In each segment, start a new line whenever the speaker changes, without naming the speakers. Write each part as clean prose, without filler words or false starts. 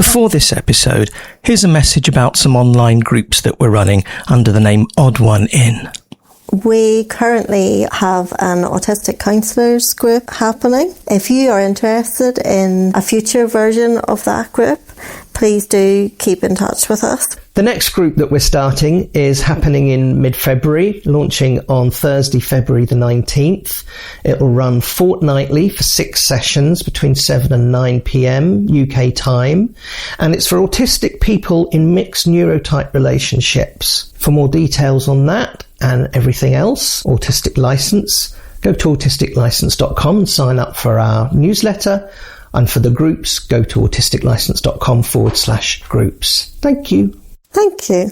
Before this episode, here's a message about some online groups that we're running under the name Odd One In.
We currently have an autistic counsellors group happening. If you are interested in a future version of that group, please do keep in touch with us.
The next group that we're starting is happening in mid-February, launching on Thursday, February the 19th. It will run fortnightly for 6 sessions between 7 and 9 p.m. UK time. And it's for autistic people in mixed neurotype relationships. For more details on that and everything else, Autistic License, go to autisticlicense.com and sign up for our newsletter. And for the groups, go to autisticlicense.com/groups. Thank you.
Thank you.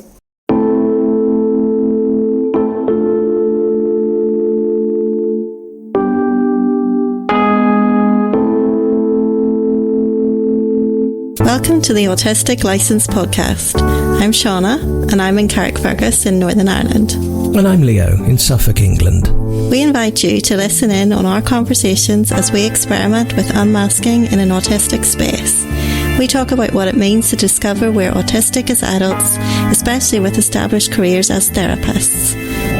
Welcome to the Autistic License podcast. I'm Siana and I'm in Carrickfergus in Northern Ireland.
And I'm Leo in Suffolk, England.
We invite you to listen in on our conversations as we experiment with unmasking in an autistic space. We talk about what it means to discover we're autistic as adults, especially with established careers as therapists.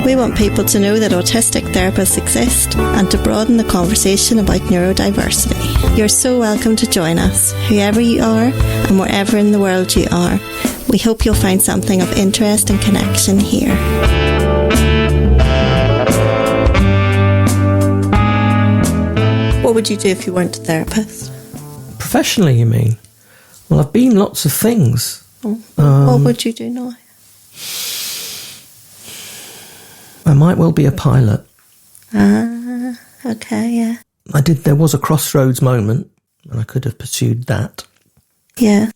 We want people to know that autistic therapists exist and to broaden the conversation about neurodiversity. You're so welcome to join us, whoever you are and wherever in the world you are. We hope you'll find something of interest and connection here. What would you do if you weren't a therapist?
Professionally, you mean? Well, I've been lots of things.
What would you do now?
I might well be a pilot.
Okay, yeah.
There was a crossroads moment, and I could have pursued that.
Yeah.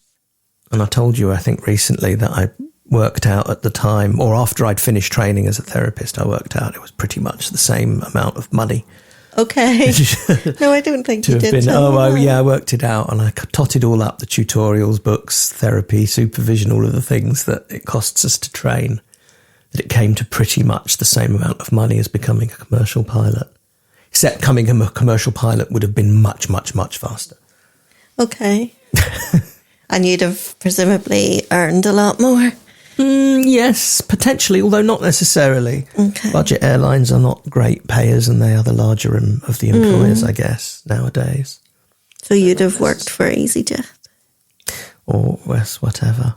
And I told you, I think, recently that I worked out at the time, or after I'd finished training as a therapist, I worked out it was pretty much the same amount of money.
Okay. No, I don't think you did.
I worked it out and I totted all up, the tutorials, books, therapy, supervision, all of the things that it costs us to train, that it came to pretty much the same amount of money as becoming a commercial pilot. Except becoming a commercial pilot would have been much, much, much faster.
Okay. And you'd have presumably earned a lot more?
Yes, potentially, although not necessarily.
Okay.
Budget airlines are not great payers and they are the larger of the employers, I guess, nowadays.
So you'd have worked for EasyJet?
Or whatever.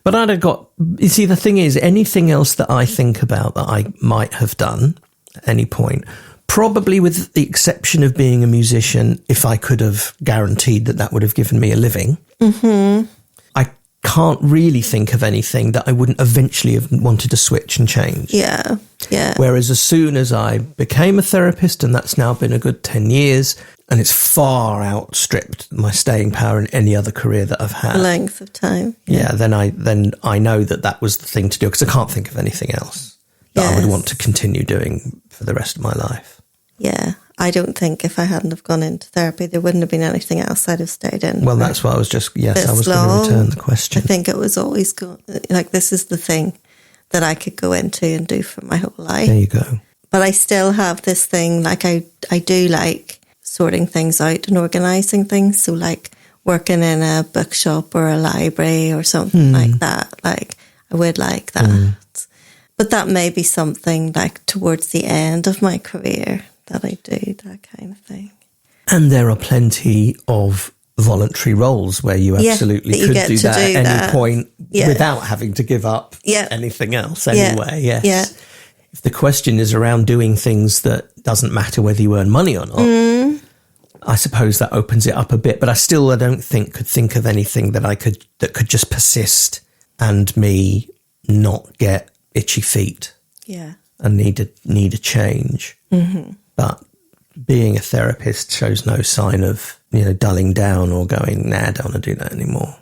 But I'd have got... You see, the thing is, anything else that I think about that I might have done at any point, probably with the exception of being a musician, if I could have guaranteed that would have given me a living... Mm-hmm. Can't really think of anything that I wouldn't eventually have wanted to switch and change.
Yeah.
Whereas as soon as I became a therapist, and that's now been a good 10 years, and it's far outstripped my staying power in any other career that I've had.
Length of time.
Yeah, then I know that was the thing to do, because I can't think of anything else that I would want to continue doing for the rest of my life.
Yeah. I don't think if I hadn't have gone into therapy, there wouldn't have been anything else I'd have stayed in.
Well, that's why I was just, I was going to return the question.
I think it was always this is the thing that I could go into and do for my whole life.
There you go.
But I still have this thing, I do like sorting things out and organising things. So like working in a bookshop or a library or something like that. Like I would like that. But that may be something like towards the end of my career that I do, that kind of thing.
And there are plenty of voluntary roles where you absolutely could do that at any point without having to give up anything else anyway. Yes.
Yeah.
If the question is around doing things that doesn't matter whether you earn money or not, I suppose that opens it up a bit. But I don't could think of anything that could just persist and me not get itchy feet.
Yeah.
And need a change. Mm-hmm. But being a therapist shows no sign of, dulling down or going, I don't want to do that anymore.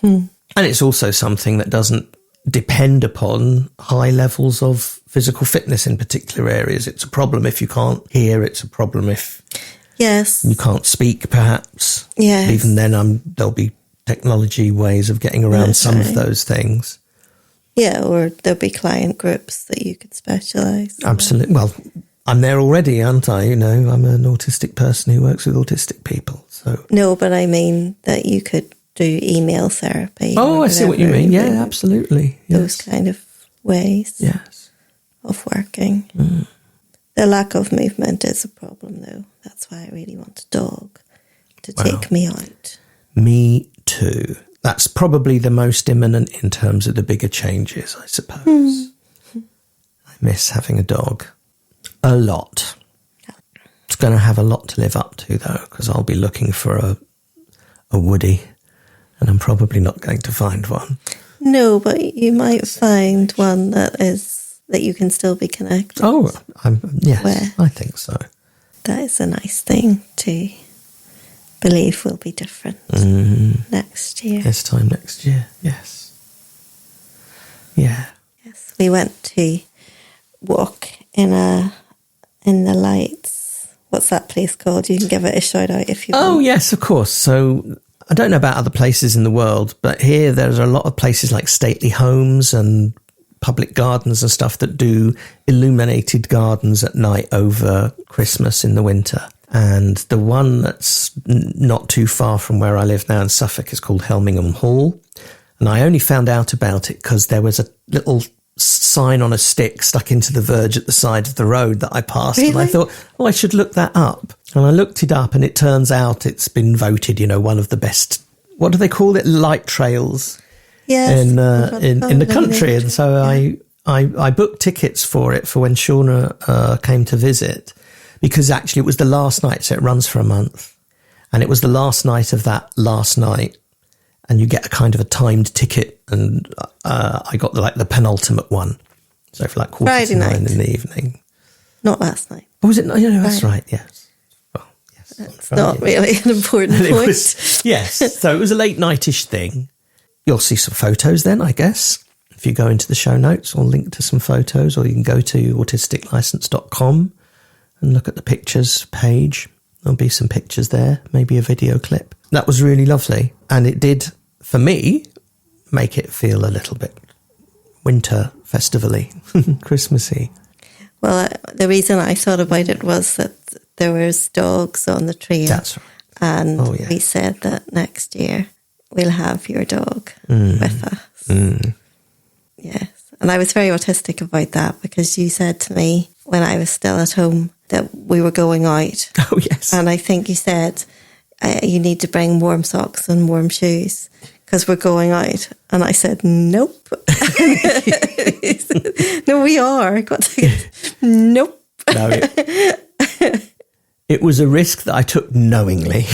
And it's also something that doesn't depend upon high levels of physical fitness in particular areas. It's a problem if you can't hear. It's a problem if you can't speak, perhaps.
Yes.
Even then, there'll be technology ways of getting around some of those things.
Yeah, or there'll be client groups that you could specialise.
Absolutely. Well, I'm there already, aren't I? You know, I'm an autistic person who works with autistic people. So
No, but I mean that you could do email therapy.
Oh, I see what you mean. Yeah, absolutely. Yes.
Those kind of ways
Yes.
of working. The lack of movement is a problem, though. That's why I really want a dog to take me out.
Me too. That's probably the most imminent in terms of the bigger changes, I suppose. I miss having a dog a lot. It's going to have a lot to live up to, though, because I'll be looking for a Woody, and I'm probably not going to find one.
No, but you might find one that you can still be connected.
Oh, yes,
Where?
I think so.
That is a nice thing to believe will be different next year.
This time next year, yes. Yeah.
Yes, we went to walk in the lights. What's that place called? You can give it a shout out if you want.
Oh, yes, of course. So I don't know about other places in the world, but here there's a lot of places like stately homes and public gardens and stuff that do illuminated gardens at night over Christmas in the winter. And the one that's not too far from where I live now in Suffolk is called Helmingham Hall. And I only found out about it because there was a little sign on a stick stuck into the verge at the side of the road that I passed.
Really?
And I thought, I should look that up. And I looked it up, and it turns out it's been voted, one of the best, what do they call it? Light trails.
Yes,
in the country. And so I booked tickets for it for when Shauna came to visit, because actually it was the last night, so it runs for a month, and it was the last night of that last night, and you get a kind of a timed ticket, and I got the penultimate one, so for like
Friday
8:45
night.
in the evening.
Not last night.
Oh, was it? No, that's right. Yes. Well, yes.
It's not really an important
It
point.
yes. So it was a late nightish thing. You'll see some photos then, I guess. If you go into the show notes, I'll link to some photos, or you can go to autisticlicense.com and look at the pictures page. There'll be some pictures there, maybe a video clip. That was really lovely. And it did, for me, make it feel a little bit winter festival-y, Christmassy.
Well, the reason I thought about it was that there was dogs on the train.
That's right.
And we said that next year we'll have your dog with us. Yes. And I was very autistic about that, because you said to me when I was still at home that we were going out.
Oh, yes.
And I think you said you need to bring warm socks and warm shoes because we're going out. And I said, nope. He said, no, we are. Nope.
No, it was a risk that I took knowingly.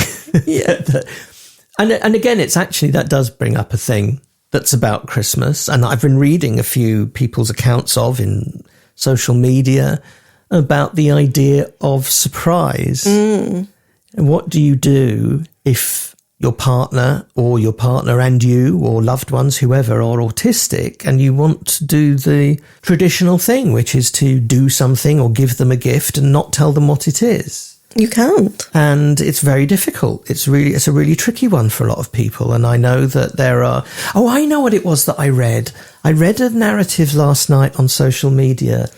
Yeah.
And again, it's actually, that does bring up a thing that's about Christmas. And I've been reading a few people's accounts in social media about the idea of surprise. And what do you do if your partner and you or loved ones, whoever, are autistic, and you want to do the traditional thing, which is to do something or give them a gift and not tell them what it is?
You can't.
And it's very difficult. It's a really tricky one for a lot of people. And I know that there are... Oh, I know what it was that I read. I read a narrative last night on social media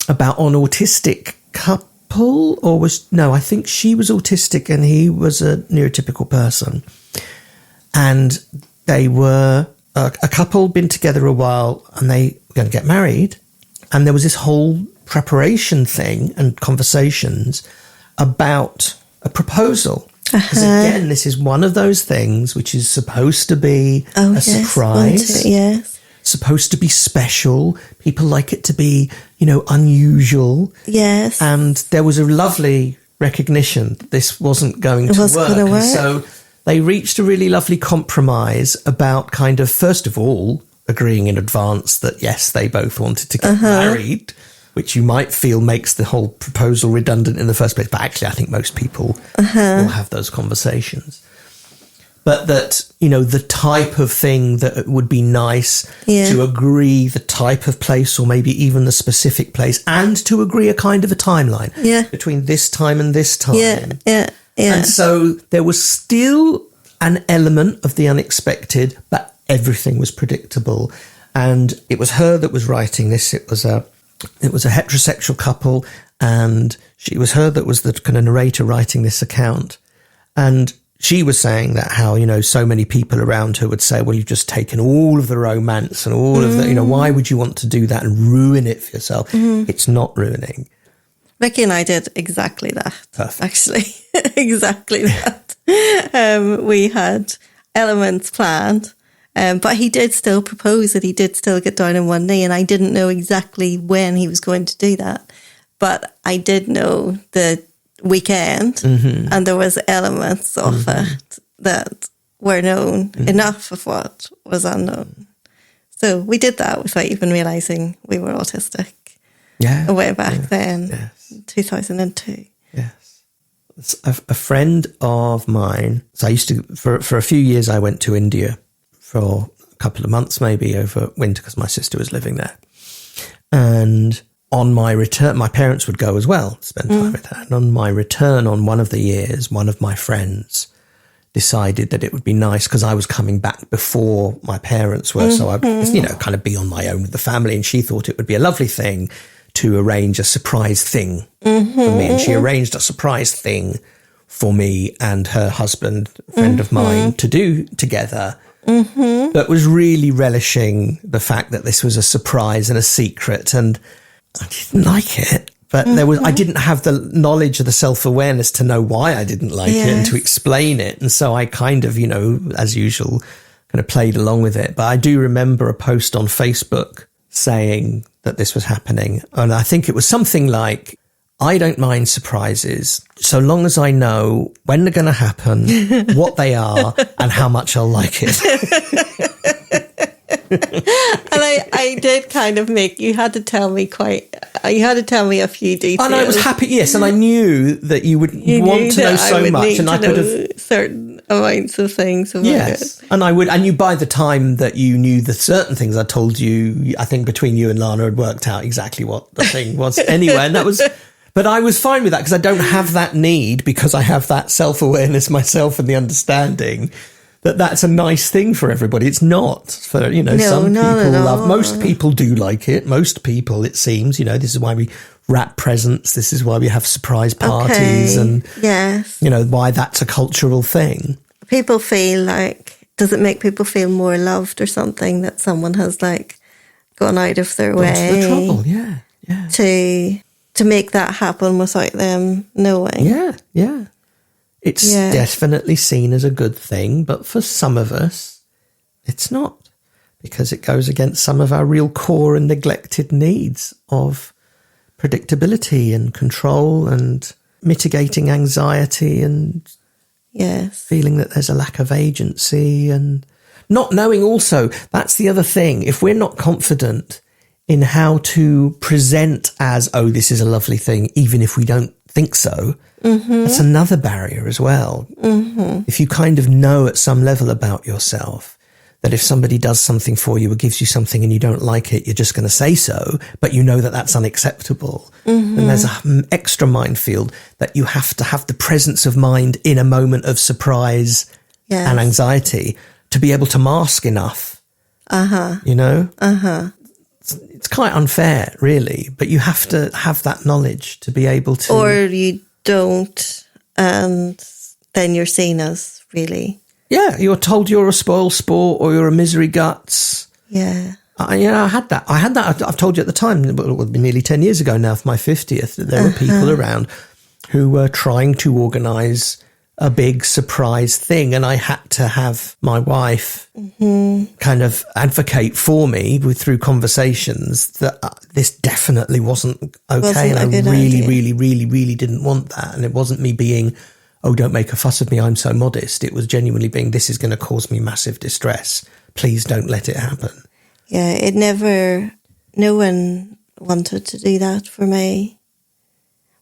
about an autistic couple, I think she was autistic and he was a neurotypical person. And they were a couple, been together a while, and they were going to get married. And there was this whole preparation thing and conversations about a proposal. Because again, this is one of those things which is supposed to be a surprise.
Yes.
Supposed to be special. People like it to be, unusual.
Yes.
And there was a lovely recognition that this wasn't going to work. And so they reached a really lovely compromise about kind of, first of all, agreeing in advance that, yes, they both wanted to get married, which you might feel makes the whole proposal redundant in the first place. But actually, I think most people will have those conversations. But that, the type of thing that would be nice to agree the type of place, or maybe even the specific place, and to agree a kind of a timeline between this time and this time.
Yeah.
And so there was still an element of the unexpected, but everything was predictable. And it was her that was writing this. It was a It was a heterosexual couple, and she was her that was the kind of narrator writing this account. And she was saying that how, so many people around her would say, well, you've just taken all of the romance and all of the, why would you want to do that and ruin it for yourself? It's not ruining.
Ricky and I did exactly that.
Perfect.
Actually, exactly that. We had elements planned, but he did still propose it. He did still get down on one knee, and I didn't know exactly when he was going to do that. But I did know the weekend, and there was elements of it that were known, enough of what was unknown. So we did that without even realising we were autistic.
Yeah.
Way back then, yes. 2002.
Yes. A friend of mine, so I used to, for a few years, I went to India for a couple of months, maybe over winter, because my sister was living there. And on my return, my parents would go as well, spend time with her. And on my return on one of the years, one of my friends decided that it would be nice, because I was coming back before my parents were, so I'd, kind of be on my own with the family. And she thought it would be a lovely thing to arrange a surprise thing for me. And she arranged a surprise thing for me and her husband, a friend of mine, to do together. That was really relishing the fact that this was a surprise and a secret. And I didn't like it, but I didn't have the knowledge or the self-awareness to know why I didn't like it and to explain it. And so I kind of, as usual, kind of played along with it. But I do remember a post on Facebook saying that this was happening. And I think it was something like, I don't mind surprises so long as I know when they're going to happen, what they are, and how much I'll like it.
And I did kind of you had to tell me a few details.
And I was happy, yes, and I knew that you would want to know so much, and I could have
certain amounts of things about it.
And you, by the time that you knew the certain things I told you, I think between you and Lana had worked out exactly what the thing was anyway, and that was. But I was fine with that because I don't have that need, because I have that self-awareness myself and the understanding that that's a nice thing for everybody. It's not for, some people love, most people do like it. Most people, it seems, this is why we wrap presents. This is why we have surprise parties and, why that's a cultural thing.
People feel like, does it make people feel more loved or something that someone has gone out of their way?
The trouble, yeah.
To make that happen without them knowing.
Yeah. It's definitely seen as a good thing, but for some of us, it's not, because it goes against some of our real core and neglected needs of predictability and control and mitigating anxiety and feeling that there's a lack of agency and not knowing also, that's the other thing. If we're not confident in how to present as, oh, this is a lovely thing, even if we don't think so, that's another barrier as well. If you kind of know at some level about yourself that if somebody does something for you or gives you something and you don't like it, you're just going to say so, but you know that that's unacceptable. And there's an extra minefield that you have to have the presence of mind in a moment of surprise and anxiety to be able to mask enough. It's quite unfair, really, but you have to have that knowledge to be able to.
Or you don't, and then you're seen as really.
Yeah, you're told you're a spoil sport or you're a misery guts.
Yeah.
I had that. I've told you at the time, it would be nearly 10 years ago now for my 50th, that there were people around who were trying to organise a big surprise thing, and I had to have my wife kind of advocate for me through conversations that this definitely wasn't okay, and I really didn't want that. And it wasn't me being, oh, don't make a fuss of me, I'm so modest. It was genuinely being, this is going to cause me massive distress. Please don't let it happen.
Yeah, no one wanted to do that for me,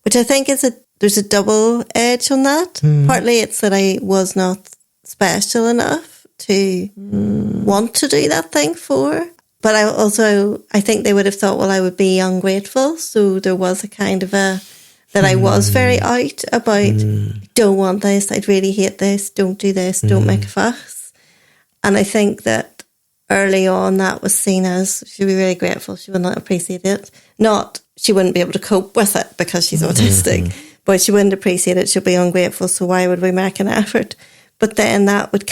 which I think there's a double edge on that. Partly it's that I was not special enough to want to do that thing for. But I think they would have thought, well, I would be ungrateful. So there was a kind of that I was very out about, don't want this, I'd really hate this, don't do this, don't make a fuss. And I think that early on that was seen as she'd be really grateful. She would not appreciate it. Not she wouldn't be able to cope with it because she's autistic, but she wouldn't appreciate it. She'll be ungrateful. So why would we make an effort? But then that would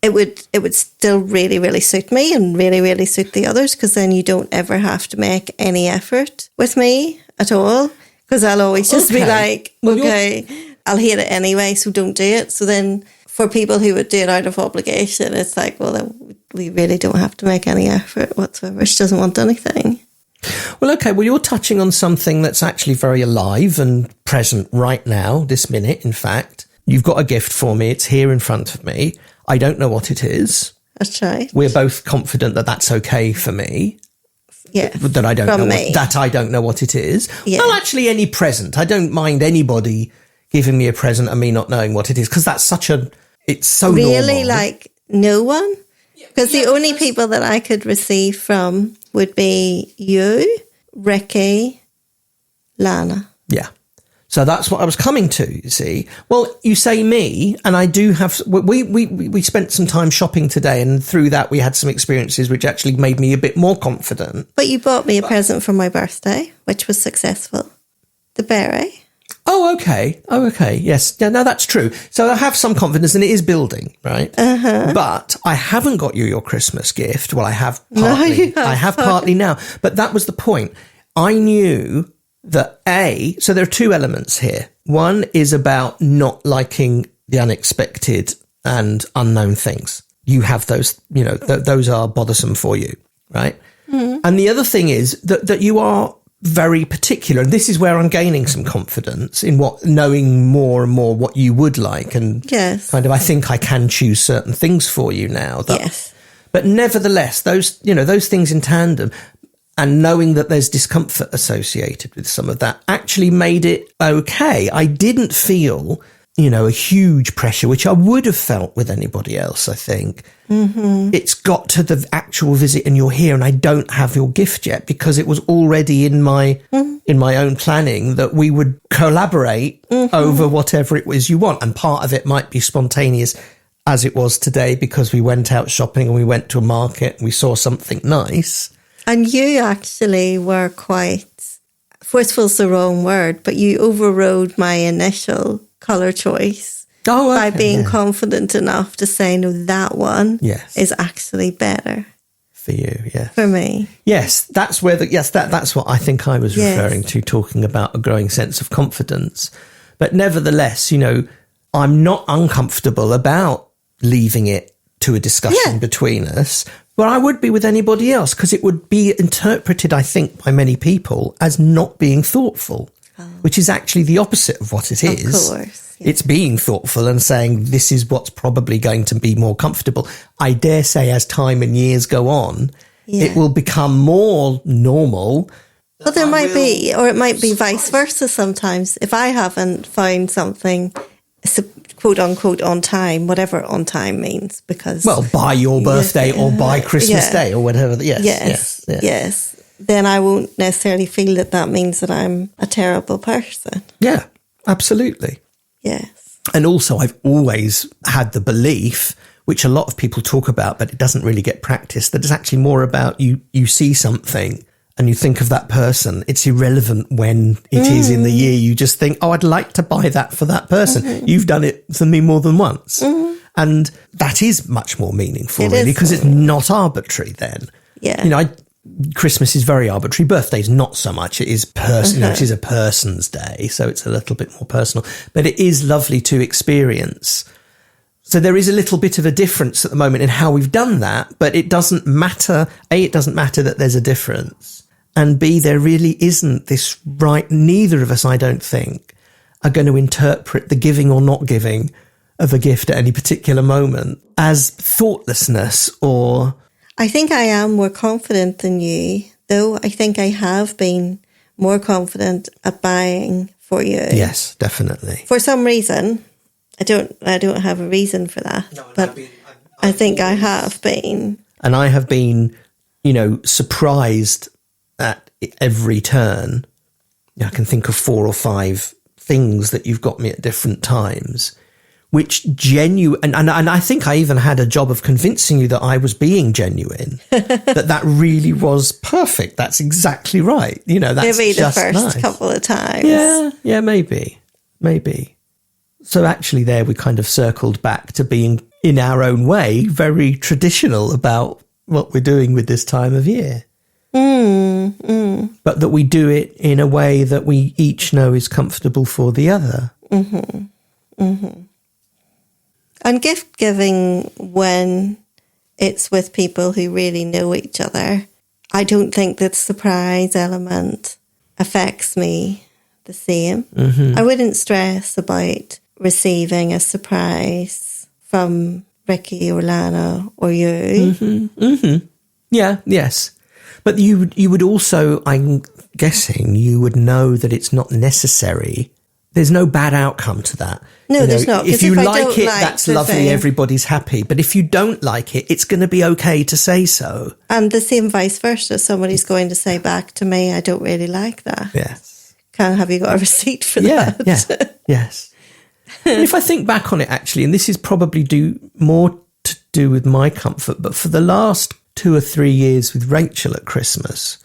it would still really, really suit me and really, really suit the others, because then you don't ever have to make any effort with me at all, because I'll always just be like, okay, I'll hate it anyway, so don't do it. So then for people who would do it out of obligation, it's like, well, then we really don't have to make any effort whatsoever. She doesn't want anything.
Well, okay, well, you're touching on something that's actually very alive and present right now, this minute, in fact. You've got a gift for me. It's here in front of me. I don't know what it is.
That's right.
We're both confident that that's okay for me.
Yeah.
That I don't know what it is.
Yeah.
Well, actually, any present. I don't mind anybody giving me a present and me not knowing what it is, because that's it's so
really
normal.
like no one. Because the only people that I could receive from would be you, Ricky, Lana.
Yeah. So that's what I was coming to, you see. Well, you say me, and I do have... We spent some time shopping today, and through that we had some experiences which actually made me a bit more confident.
But you bought me a present for my birthday, which was successful. The beret.
Oh, okay. Yes. Yeah, no, that's true. So I have some confidence, and it is building, right? Uh-huh. But I haven't got you your Christmas gift. Well, I have partly. I have partly now. But that was the point. I knew that so there are two elements here. One is about not liking the unexpected and unknown things. You have those, those are bothersome for you, right? Mm. And the other thing is that you are very particular. And this is where I'm gaining some confidence in knowing more and more what you would like. And I think I can choose certain things for you now.
Yes.
But nevertheless, those things in tandem, and knowing that there's discomfort associated with some of that actually made it okay. I didn't feel, a huge pressure, which I would have felt with anybody else, I think. Mm-hmm. It's got to the actual visit and you're here and I don't have your gift yet, because it was already in my own planning that we would collaborate over whatever it was you want. And part of it might be spontaneous, as it was today, because we went out shopping and we went to a market and we saw something nice.
And you actually were quite, forceful is the wrong word, but you overrode my initial colour choice by being confident enough to say, no, that one is actually better.
For you, yes.
For me.
Yes, that's where that's what I think I was referring to, talking about a growing sense of confidence. But nevertheless, I'm not uncomfortable about leaving it to a discussion between us. But I would be with anybody else, because it would be interpreted, I think, by many people as not being thoughtful, which is actually the opposite of what it is. Of course. Yeah. It's being thoughtful and saying, this is what's probably going to be more comfortable. I dare say as time and years go on, it will become more normal.
Well, there might be, or it might be vice versa sometimes. If I haven't found something quote unquote on time, whatever on time means, because
by your birthday or by Christmas Day or whatever. Yes.
Then I won't necessarily feel that means that I'm a terrible person.
Yeah, absolutely.
Yes.
And also, I've always had the belief, which a lot of people talk about, but it doesn't really get practiced, that it's actually more about you see something and you think of that person. It's irrelevant when it is in the year. You just think, I'd like to buy that for that person. Mm-hmm. You've done it for me more than once. Mm-hmm. And that is much more meaningful, really, because it's not arbitrary then.
Yeah.
Christmas is very arbitrary. Birthday's not so much. It is it is a person's day, so it's a little bit more personal. But it is lovely to experience. So there is a little bit of a difference at the moment in how we've done that, but it doesn't matter. A, it doesn't matter that there's a difference. And B, there really isn't this right. Neither of us, I don't think, are going to interpret the giving or not giving of a gift at any particular moment as thoughtlessness or...
I think I am more confident than you, though. I think I have been more confident at buying for you.
Yes, definitely.
For some reason. I don't have a reason for that, but I think I have been.
And I have been, surprised at every turn. I can think of 4 or 5 things that you've got me at different times which and I think I even had a job of convincing you that I was being genuine, that really was perfect. That's exactly right. You know, that's
maybe
just
the first
nice.
couple of times.
Yeah, maybe. So actually there we kind of circled back to being, in our own way, very traditional about what we're doing with this time of year. But that we do it in a way that we each know is comfortable for the other.
And gift giving, when it's with people who really know each other, I don't think that surprise element affects me the same. I wouldn't stress about receiving a surprise from Ricky or Lana or you.
Yeah, yes. But you would also, I'm guessing, you would know that it's not necessary. There's no bad outcome to that.
No, there's not.
If you like it,
like
that's lovely. Everybody's happy. But if you don't like it, it's going to be okay to say so.
And the same vice versa. Somebody's going to say back to me, I don't really like that.
Yes.
Have you got a receipt for that?
Yeah, yes. And if I think back on it, actually, and this is probably more to do with my comfort, but for the last 2 or 3 years with Rachel at Christmas,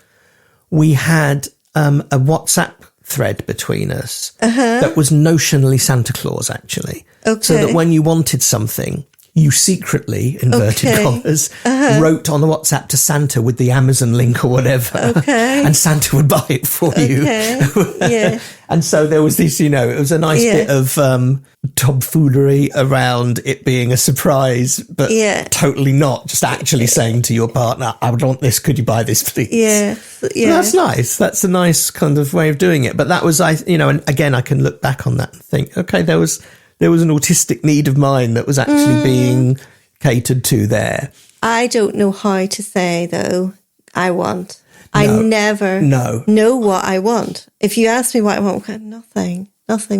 we had a WhatsApp thread between us that was notionally Santa Claus, actually.
Okay.
So that when you wanted something, you secretly, inverted commas, wrote on the WhatsApp to Santa with the Amazon link or whatever.
Okay.
And Santa would buy it for you.
Yeah.
And so there was this, it was a nice bit of tomfoolery around it being a surprise, but totally not, just actually saying to your partner, I would want this, could you buy this, please?
Yeah.
Well, that's nice. That's a nice kind of way of doing it. But that was, and again, I can look back on that and think, okay, there was an autistic need of mine that was actually being catered to there.
I don't know how to say, though, I want. No. I never know what I want. If you ask me what I want, nothing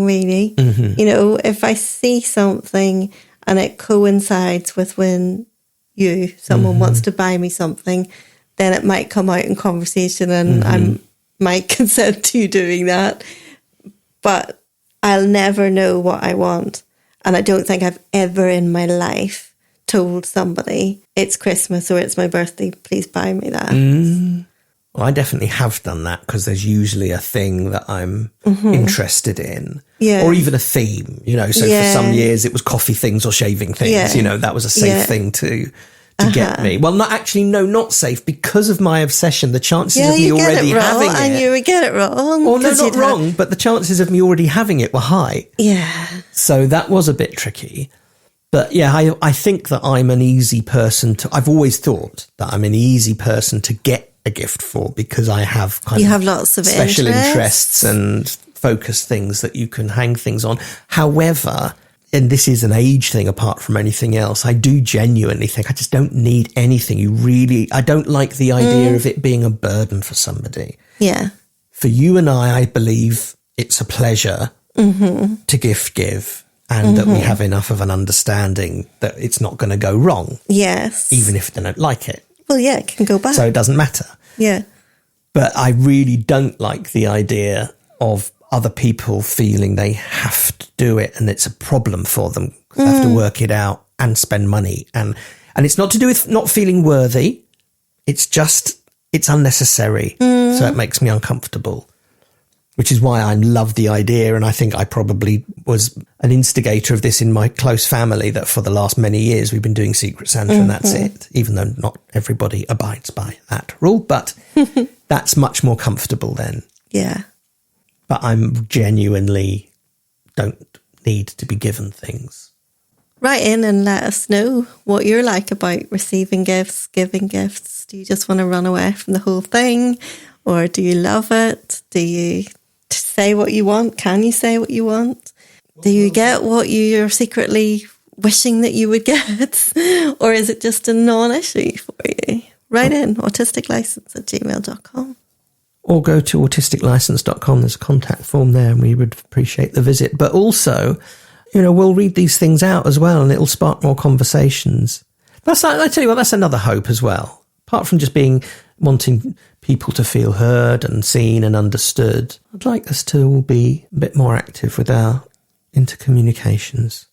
really. If I see something and it coincides with when someone wants to buy me something, then it might come out in conversation and I might consent to you doing that. But I'll never know what I want. And I don't think I've ever in my life told somebody, it's Christmas or it's my birthday, please buy me that.
Well, I definitely have done that because there's usually a thing that I'm interested in. Yeah. Or even a theme, So for some years it was coffee things or shaving things. Yeah. That was a safe thing to get me. Well, not safe because of my obsession. The chances of me already having it.
And you would get it wrong.
Well, no, not wrong, but the chances of me already having it were high.
Yeah.
So that was a bit tricky. But yeah, I think that I'm an easy person I've always thought that I'm an easy person to get a gift for because I have
lots of
special interests and focus things that you can hang things on. However, and this is an age thing apart from anything else, I do genuinely think I just don't need anything. I don't like the idea of it being a burden for somebody.
Yeah.
For you and I believe it's a pleasure to give and that we have enough of an understanding that it's not going to go wrong.
Yes.
Even if they don't like it.
Well, yeah, it can go back.
So it doesn't matter.
Yeah.
But I really don't like the idea of other people feeling they have to do it and it's a problem for them because they have to work it out and spend money. And it's not to do with not feeling worthy. It's just, it's unnecessary. So it makes me uncomfortable, which is why I love the idea. And I think I probably was an instigator of this in my close family that for the last many years we've been doing Secret Santa and that's it, even though not everybody abides by that rule, but that's much more comfortable then.
Yeah.
But I'm genuinely don't need to be given things.
Write in and let us know what you're like about receiving gifts, giving gifts. Do you just want to run away from the whole thing? Or do you love it? Do you say what you want? Can you say what you want? Do you get what you're secretly wishing that you would get? Or is it just a non-issue for you? Write in autisticlicense@gmail.com.
Or go to autisticlicense.com. There's a contact form there and we would appreciate the visit. But also, we'll read these things out as well and it'll spark more conversations. I tell you what, that's another hope as well. Apart from just wanting people to feel heard and seen and understood, I'd like us to all be a bit more active with our intercommunications.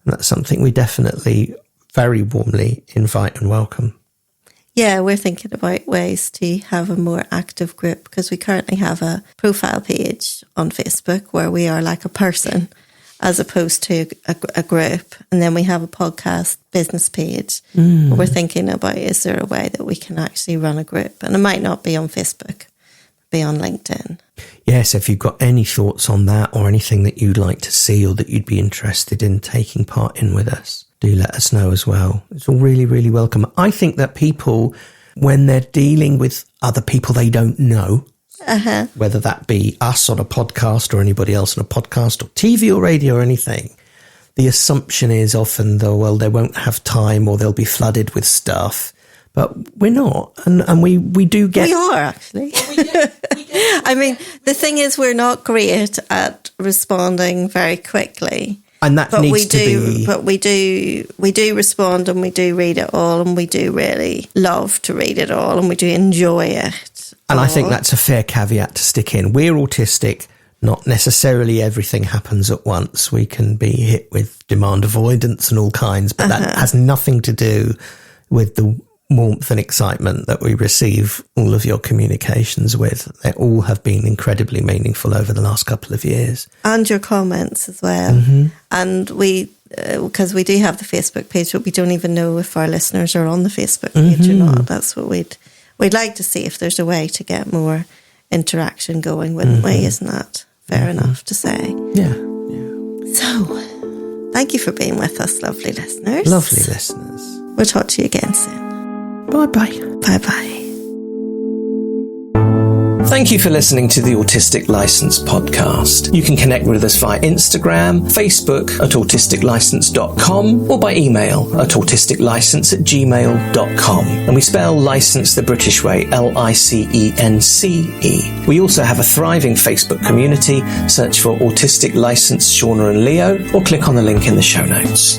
And that's something we definitely very warmly invite and welcome.
Yeah, we're thinking about ways to have a more active group, because we currently have a profile page on Facebook where we are like a person as opposed to a group. And then we have a podcast business page. What we're thinking about, is there a way that we can actually run a group? And it might not be on Facebook, be on LinkedIn.
Yes, if you've got any thoughts on that or anything that you'd like to see or that you'd be interested in taking part in with us, do let us know as well. It's all really, really welcome. I think that people, when they're dealing with other people they don't know, whether that be us on a podcast or anybody else on a podcast or TV or radio or anything, the assumption is often, though, well, they won't have time or they'll be flooded with stuff. But we're not. And we do get...
We are, actually. I mean, the thing is, we're not great at responding very quickly.
And that needs to be...
But we do respond, and we do read it all, and we do really love to read it all, and we do enjoy it.
And I think that's a fair caveat to stick in. We're autistic. Not necessarily everything happens at once. We can be hit with demand avoidance and all kinds, but that has nothing to do with the warmth and excitement that we receive all of your communications with. They all have been incredibly meaningful over the last couple of years.
And your comments as well. And we, because we do have the Facebook page, but we don't even know if our listeners are on the Facebook page or not. That's what we'd like to see, if there's a way to get more interaction going, wouldn't we? Isn't that fair enough to say?
Yeah.
So, thank you for being with us, lovely listeners.
Lovely listeners.
We'll talk to you again soon.
Bye-bye.
Bye-bye.
Thank you for listening to the Autistic License podcast. You can connect with us via Instagram, Facebook at autisticlicense.com, or by email at autisticlicense@gmail.com. And we spell license the British way, LICENCE. We also have a thriving Facebook community. Search for Autistic License Siana and Leo, or click on the link in the show notes.